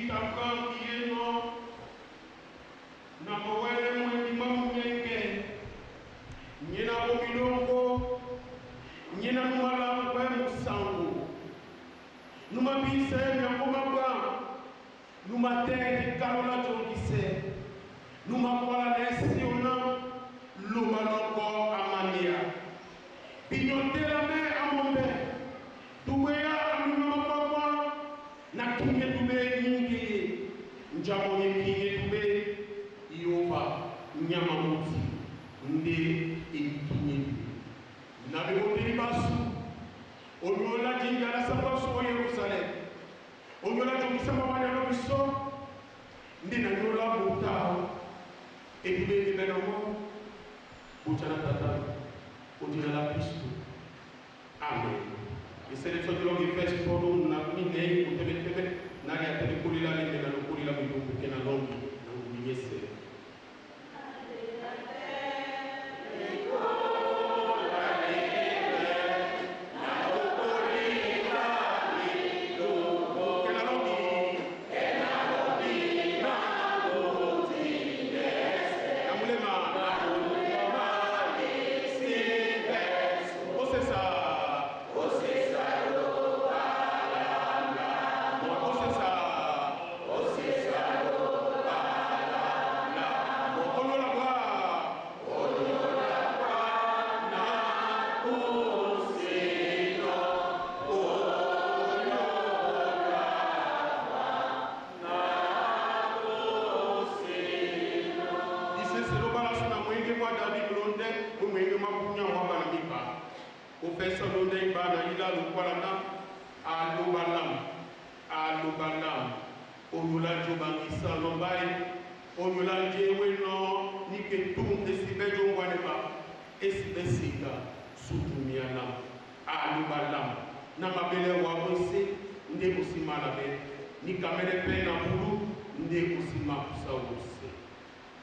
Kitaka Kieno, Namawele Mwendimamu Nyenge, Nyina Omilongo, Nyina Numalangwe Musango, Numabise Nyakomaba, Numateri Karola Jogise, Numakwala Nesiona, Lumaloko Amania, Pignotera Me Amombe, Tuwea Amumama, Nakinge Tube Nyingi, Njamone Kinge Tube, Iova, Nyamamuti, Nde Ekinge, Nabe Otelibasu, Onyola Jingala Sabasu o Yerusalem, Onyola Jogisama Wana Biso, Ndina Nola Mutao, Edube Benamo, Uchana Tata, Uchana la Pisto. Amen. Et c'est le seul qui fait pour nous, n'a ni né, ou tebe, n'a rien à te couler la ligne, n'a pas couler la ligne, pour qu'elle n'a pas oublié c'est.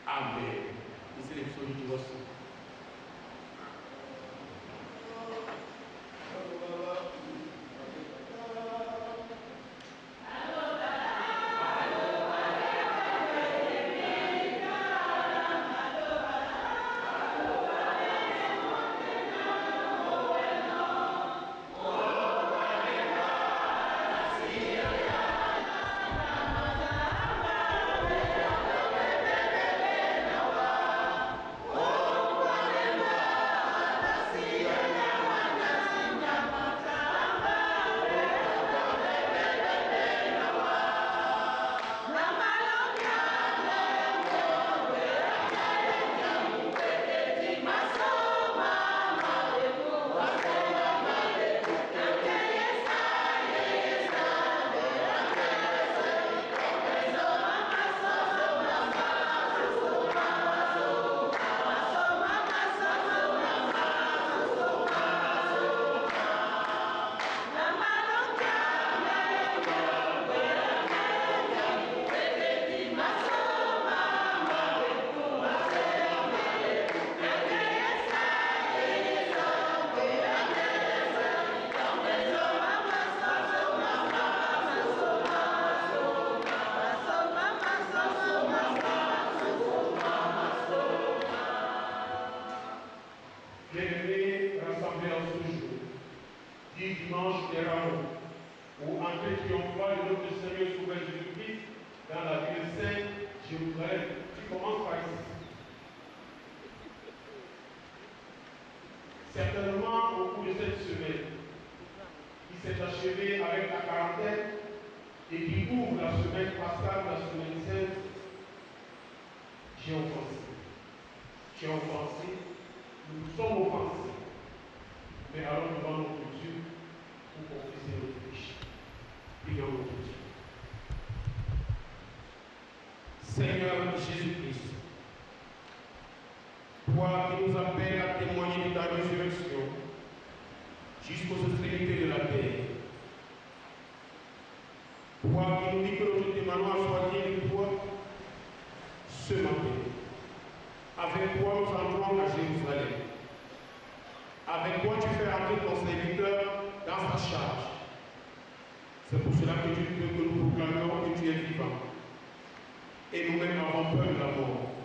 Amen. This is the Certainement, au cours de cette semaine, qui s'est achevée avec la quarantaine et qui ouvre la semaine pascale, la semaine sainte, j'ai offensé, nous sommes offensés, mais alors devant notre Dieu pour confesser notre péché. Prions notre Dieu. Seigneur Jésus-Christ, toi qui nous appelles à témoigner de ta résurrection jusqu'aux extrémités de la terre, toi qui nous dis que notre témoignage soit digne de toi, ce matin, avec toi nous entrons à Jérusalem. Avec toi tu fais entrer ton serviteur dans sa charge. C'est pour cela que nous proclamons que tu es vivant. et nous-mêmes avons peur de la mort.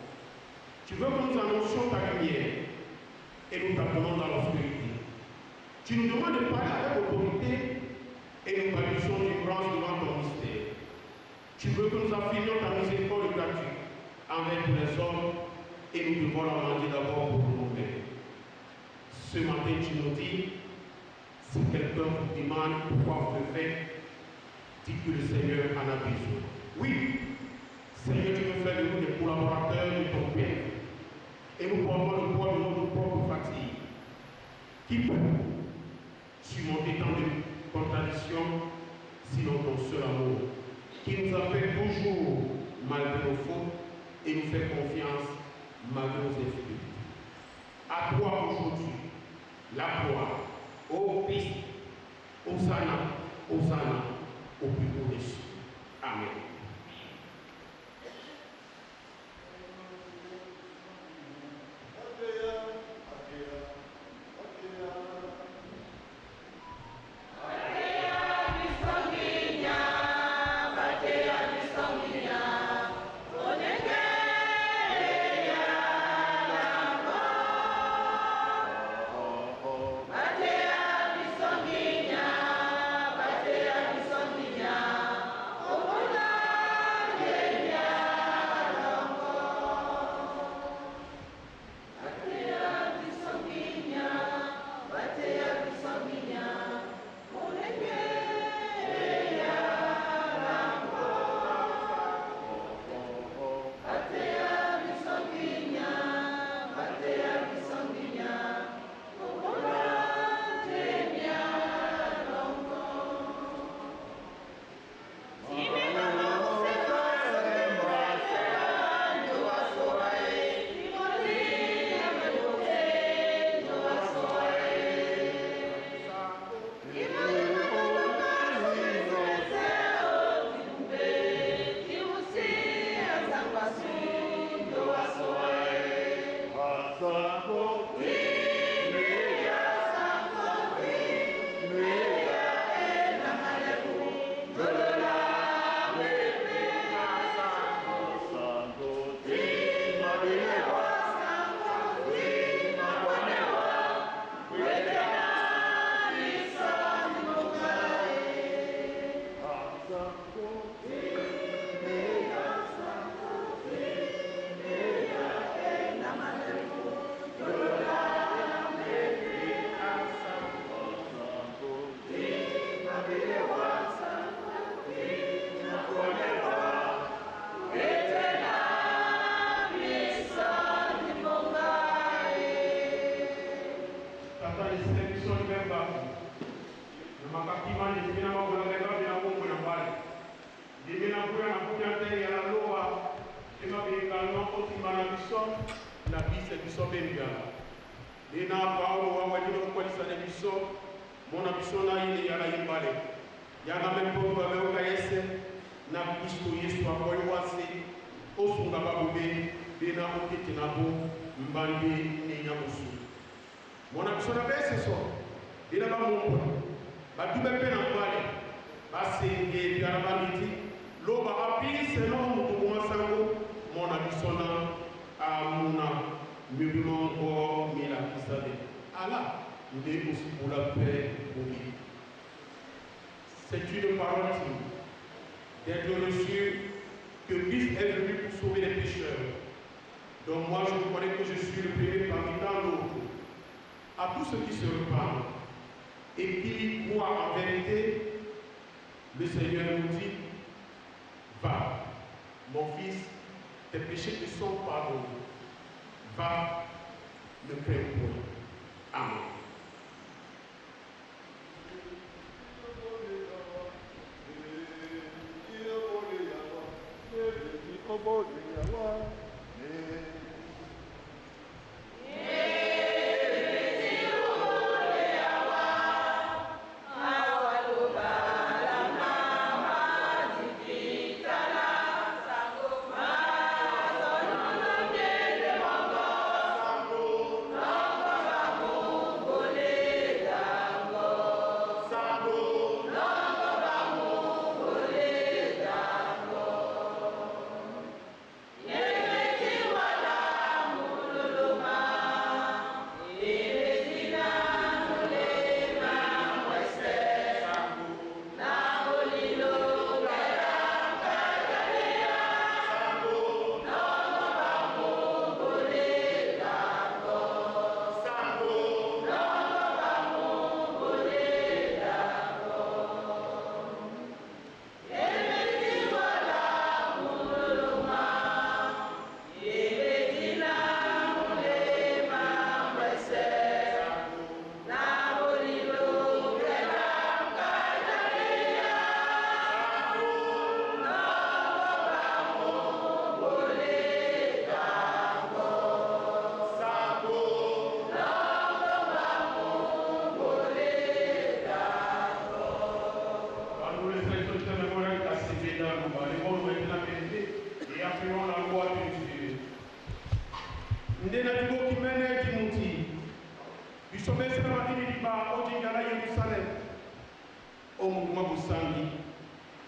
Tu veux que nous annoncions ta lumière et nous t'appelons dans l'obscurité. Tu nous demandes de parler avec autorité et nous balisons d'ignorance devant ton mystère. Tu veux que nous affirmions ta miséricorde gratuite envers tous les hommes et nous devons la demander d'abord pour nous-mêmes. Ce matin, tu nous dis, si quelqu'un vous demande pourquoi vous le faites, dites que le Seigneur en a besoin. Oui, Seigneur, tu veux faire de nous des collaborateurs de ton Père. Et nous portons le poids de notre propre fatigue. Qui peut surmonter tant de contradictions, sinon ton seul amour, qui nous appelle toujours malgré nos fautes et nous fait confiance malgré nos infidélités. À toi aujourd'hui, la gloire, ô Christ, Hosanna, Hosanna, au plus haut des cieux. Amen.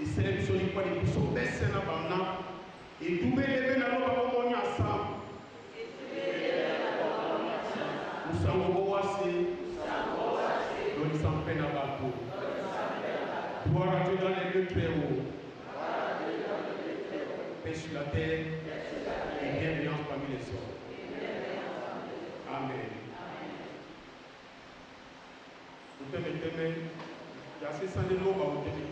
et sélection du point de vue sur Bessena Bamna et tout bébé dans nos parents ensemble. Nous sommes oasés, nous sommes peine à bateau. Gloire à Dieu dans les lieux très hauts. Paix sur la terre et bienveillance parmi les hommes. Amen. Vous t'aimez, il y a assez sans de l'eau, vous t'aimez.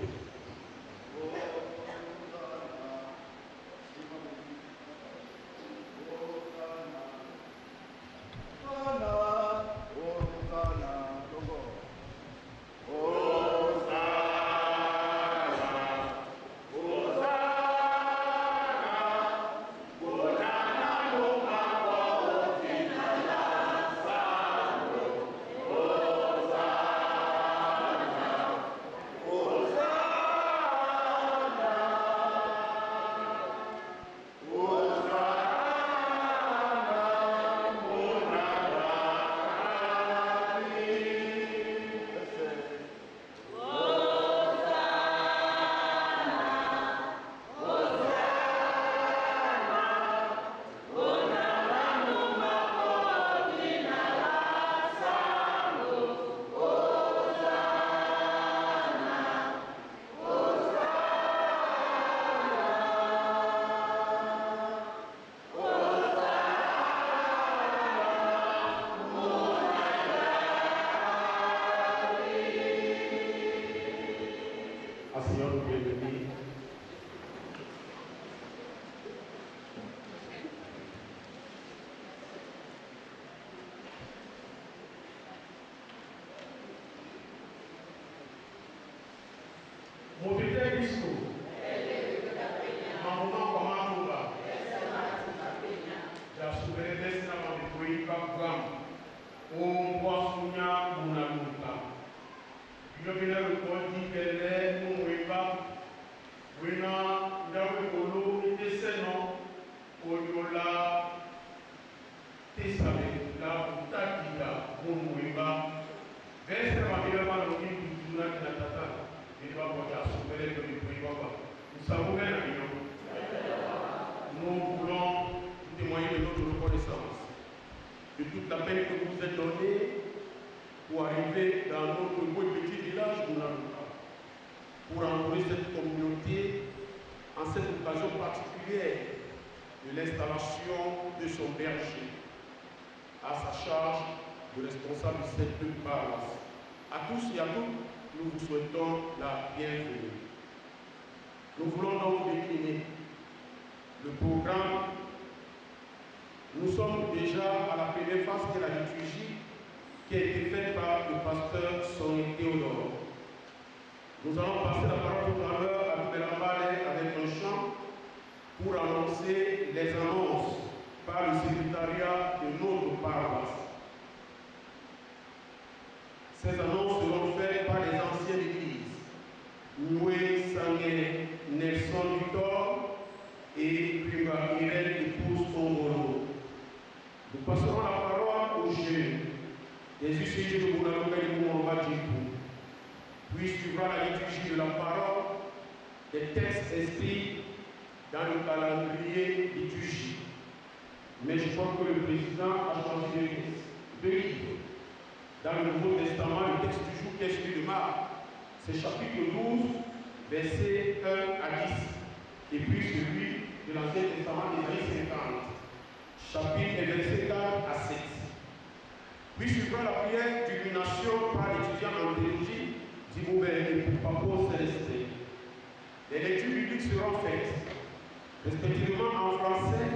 Nous voulons témoigner de notre reconnaissance, de toute la peine que vous êtes donnée pour arriver dans notre beau petit village pour entourer cette communauté en cette occasion particulière de l'installation de son berger à sa charge de responsable de cette paroisse. À tous et à toutes, nous vous souhaitons la bienvenue. Nous voulons donc décliner le programme. Nous sommes déjà à la première phase de la liturgie qui a été faite par le pasteur Sonny Théodore. Nous allons passer la parole tout à l'heure à Mbelambale avec un chant pour annoncer les annonces par le secrétariat de notre paroisse. Ces annonces seront faites par les anciens d'église, Noué Sangué, Nelson Victor et Prima Irène épouse Ongolo. Nous passerons la parole aux jeunes des UCG de Bounaloka et Mouramba Djipou. Puis suivra la liturgie de la parole, des textes inscrits dans le calendrier liturgique. Mais je crois que le président a choisi de lire dans le Nouveau Testament le texte du jour qui est celui de Marc. C'est chapitre 12, versets 1 à 10. Et puis celui de l'Ancien Testament d'Ésaïe 50, chapitre et versets 4 à 7. Puis suivra la prière d'illumination par l'étudiant en théologie d'Ivoubert et pour Papa Célestin. Les lectures bibliques seront faites, respectivement en français,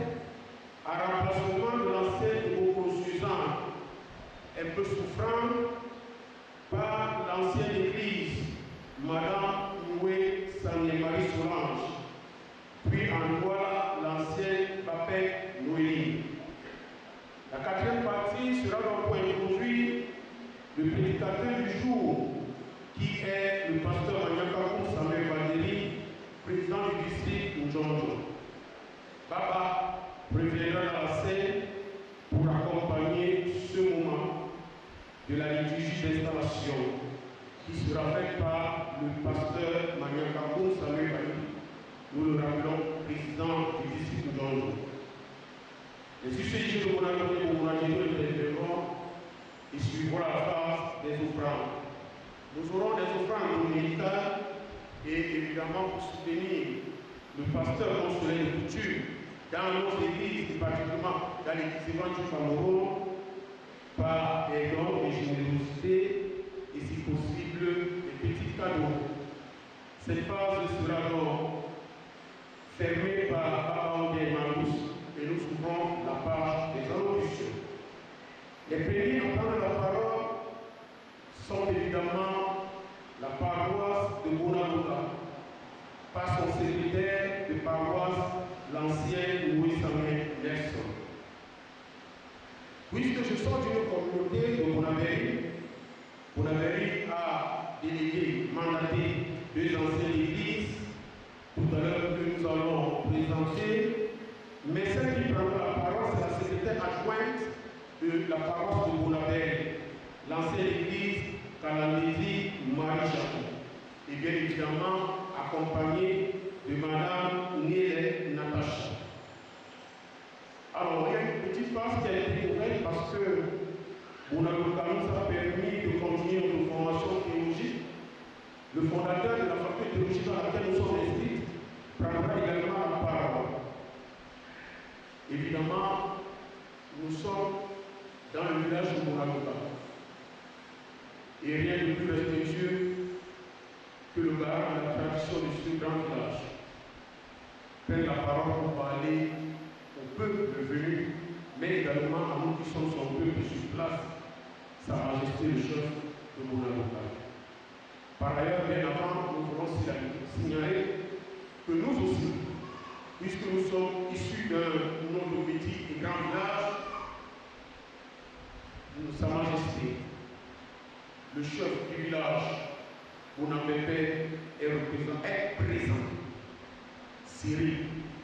à remplacement de l'ancienne Boko Suzanne, un peu souffrante, par l'ancienne église, Madame Noué Sangé Marie Solange, puis en voilà l'ancienne Papet Noélie. La quatrième partie sera donc pour introduire le prédicateur du jour, qui est le pasteur Maniakakou Samuel Vandeli, président du district Ndjonjo. Baba reviendra dans la scène pour accompagner ce moment de la liturgie d'installation. qui sera faite par le pasteur Maniakakou Samuel Bali. Nous le rappelons président du district de Djonjo. Les UCG de Monaco et de Monaco et événements, ils suivront la phase des offrandes. Nous aurons des offrandes dominicales et évidemment pour soutenir le pasteur consulaire de coutume dans nos églises, et particulièrement dans l'église évangélique Famoro, par des dons de générosité et si possible des petits cadeaux. Cette phase sera donc fermée par Babaoude et Marous et nous ouvrons la page des allocutions. Les premiers à prendre la parole sont évidemment la paroisse de Bonaboka, par son secrétaire de paroisse, l'ancien Louis Samuel Nelson. Puisque je sors d'une communauté de Bonaveri, Bonaveri a délégué, mandaté deux anciennes églises, tout à l'heure que nous allons présenter, mais celle qui prendra la parole, c'est la secrétaire adjointe de la paroisse de Bonaveri, l'ancienne église Kalandézi Marie Jacques, et bien évidemment accompagnée de Madame Nélé Natacha. Alors, il y a une petite phase qui a été ouverte parce que Bonaboka nous a permis de continuer notre formation théologique. Le fondateur de la faculté théologique dans laquelle nous sommes inscrits prendra également la parole. Évidemment, nous sommes dans le village de Bonaboka. Et rien de plus respectueux que le garant de la tradition de ce grand village prenne la parole pour parler au peuple venu, mais également à nous qui sommes son peuple sur place, Sa Majesté le chef de Bonaboka. Par ailleurs, bien avant, nous voulons signaler que nous aussi, puisque nous sommes issus d'un autre petit et grand village, Sa Majesté, le chef du village, Bonapépé, est présent. Cyril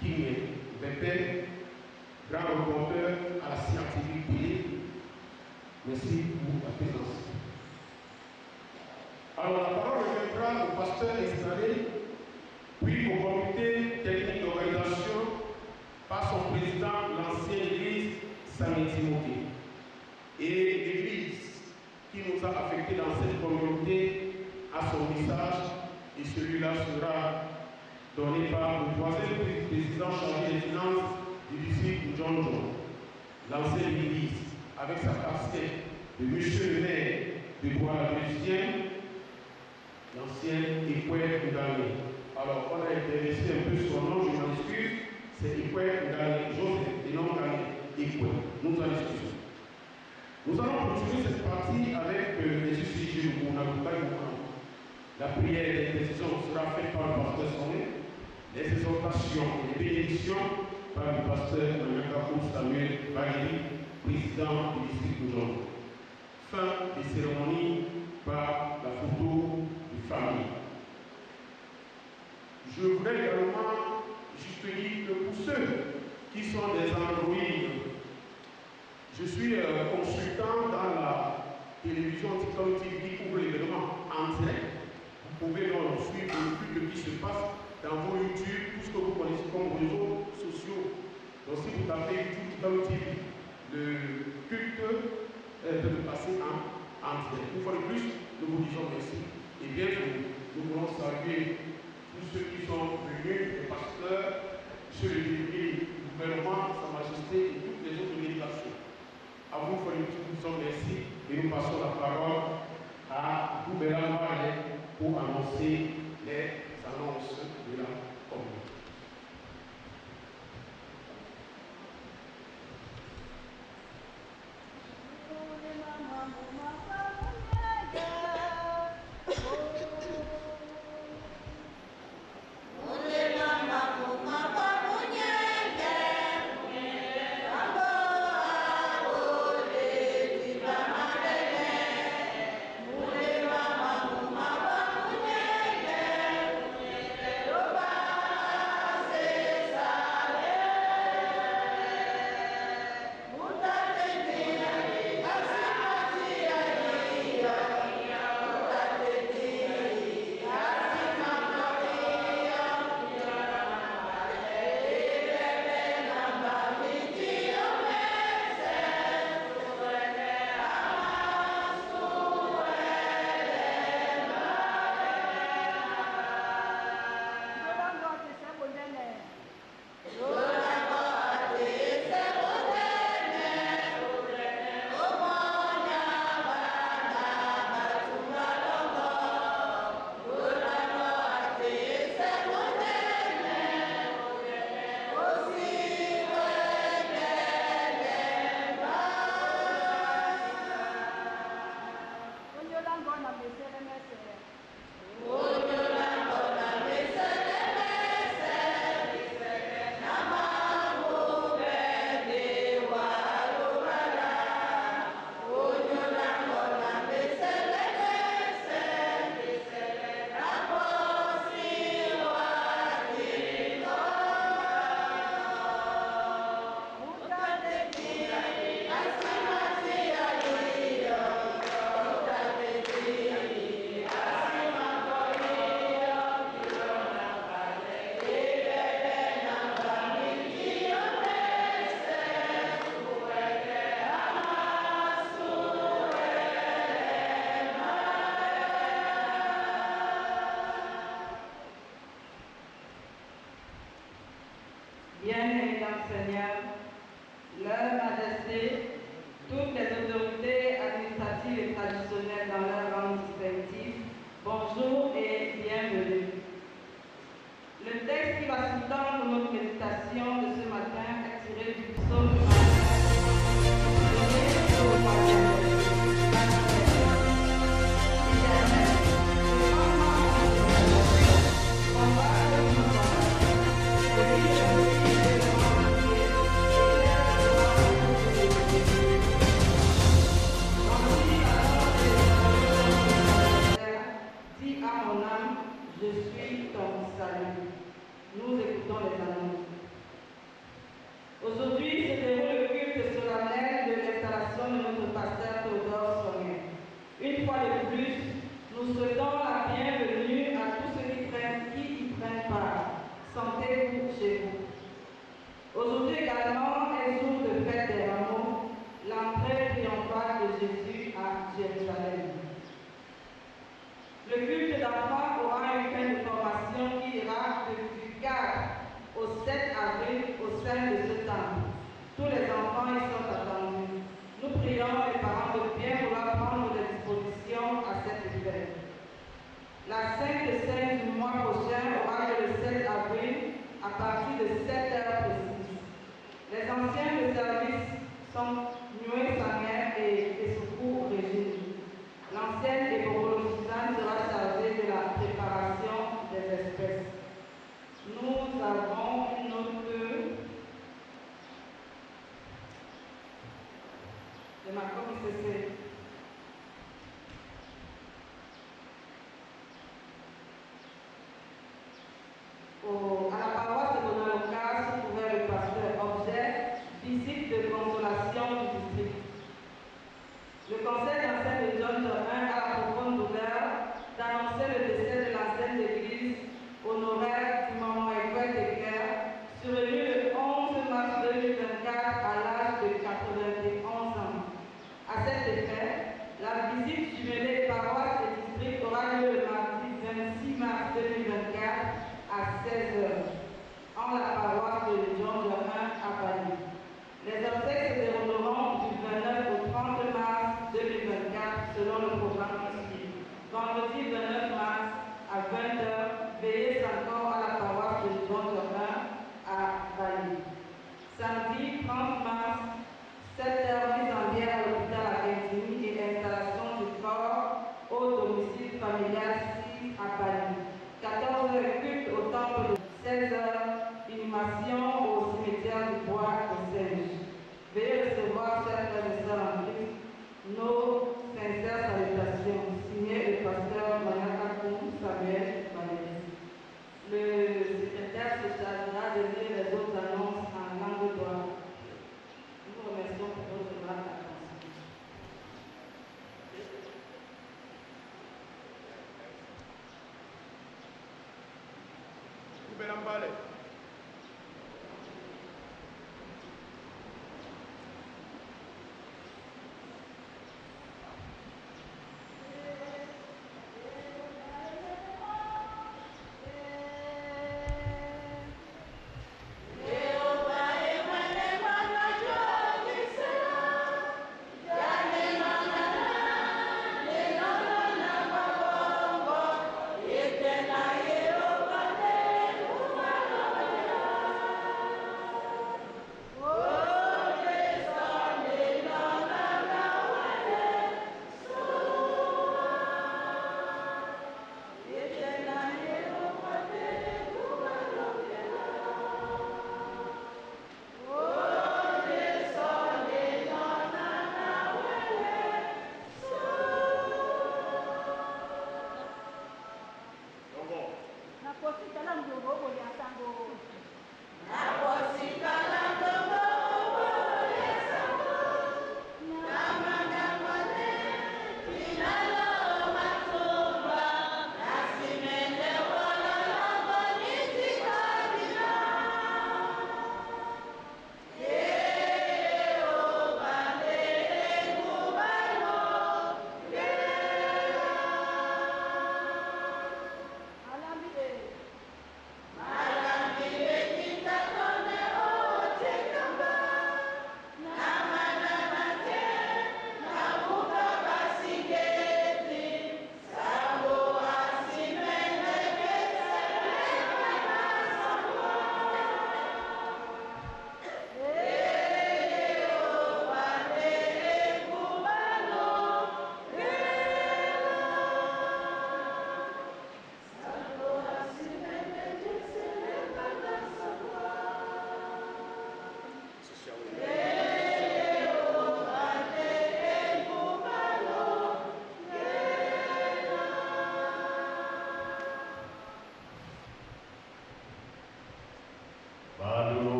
Kingé Pépé, grand reporter à la CRTV télé. Merci pour la présence. Alors la parole reviendra au pasteur installé, puis au comité technique d'organisation par son président, l'ancienne église Saint-Timothée. Et l'église qui nous a affectés dans cette communauté à son message, et celui-là sera donné par le troisième président chargé des finances du district de Djonjo, l'ancienne église, avec sa casquette de monsieur le maire de Bois-la-Brusien, l'ancien Ekwe Ndane. Alors, on a intéressé un peu son nom, je m'excuse, c'est Ekwe Ndane, Joseph, et non Ndane, Ekwe. Nous en discussion. Nous allons continuer cette partie avec les UCG de Bonaboka. La prière et l'intercession sera faite par le pasteur Sonné, les exhortations et les bénédictions par le pasteur Maniakakou Samuel Bali, président du district de Djonjo. Fin des cérémonies par la photo de famille. Je voudrais également juste dire que pour ceux qui sont des androïdes, je suis consultant dans la télévision TikTok TV qui couvre l'événement en direct. Vous pouvez donc suivre le culte qui se passe dans vos YouTube, tout ce que vous connaissez comme réseaux sociaux. Donc si vous tapez TikTok TV, le culte peut passer en direct. Une fois de plus, nous vous disons merci et bienvenue. Nous voulons saluer tous ceux qui sont venus, les pasteurs, monsieur le délégué du gouvernement, Sa Majesté et toutes les autres délégations. À vous, il faut nous disons merci et nous passons la parole à Goubela Mohamed pour annoncer les annonces de la communauté.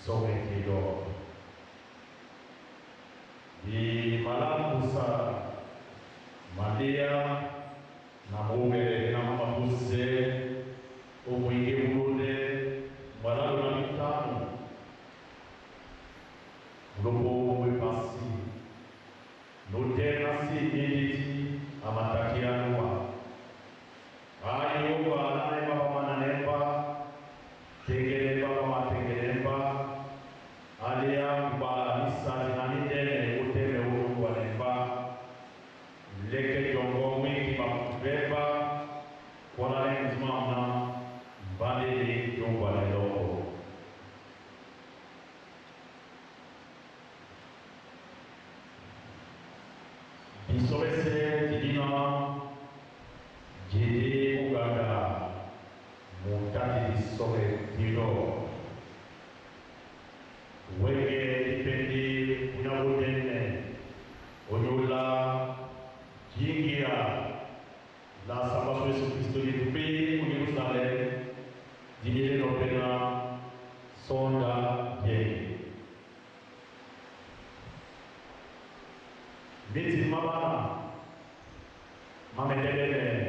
sowekido di malakusa madia na mume na mabuse umwingi ulude mwalalu na mitano lupo wepasi nutena si niliti amatakianwa ayo anaye baba mananemba tegelemba kama tegelemba alia kubalisa zinanidene uteme ulu kwa nemba leke jongo mwiki makutubeba kwa nale mzimamna mbandili jungwa leloko bisobese jidina jidi uganda mutati bisobe tilo wege dipendi punyabudene onyula jingia la sababu Yesu Kristo litupi Yerusalem jidile nopena sonda ye miti mabana mamedelele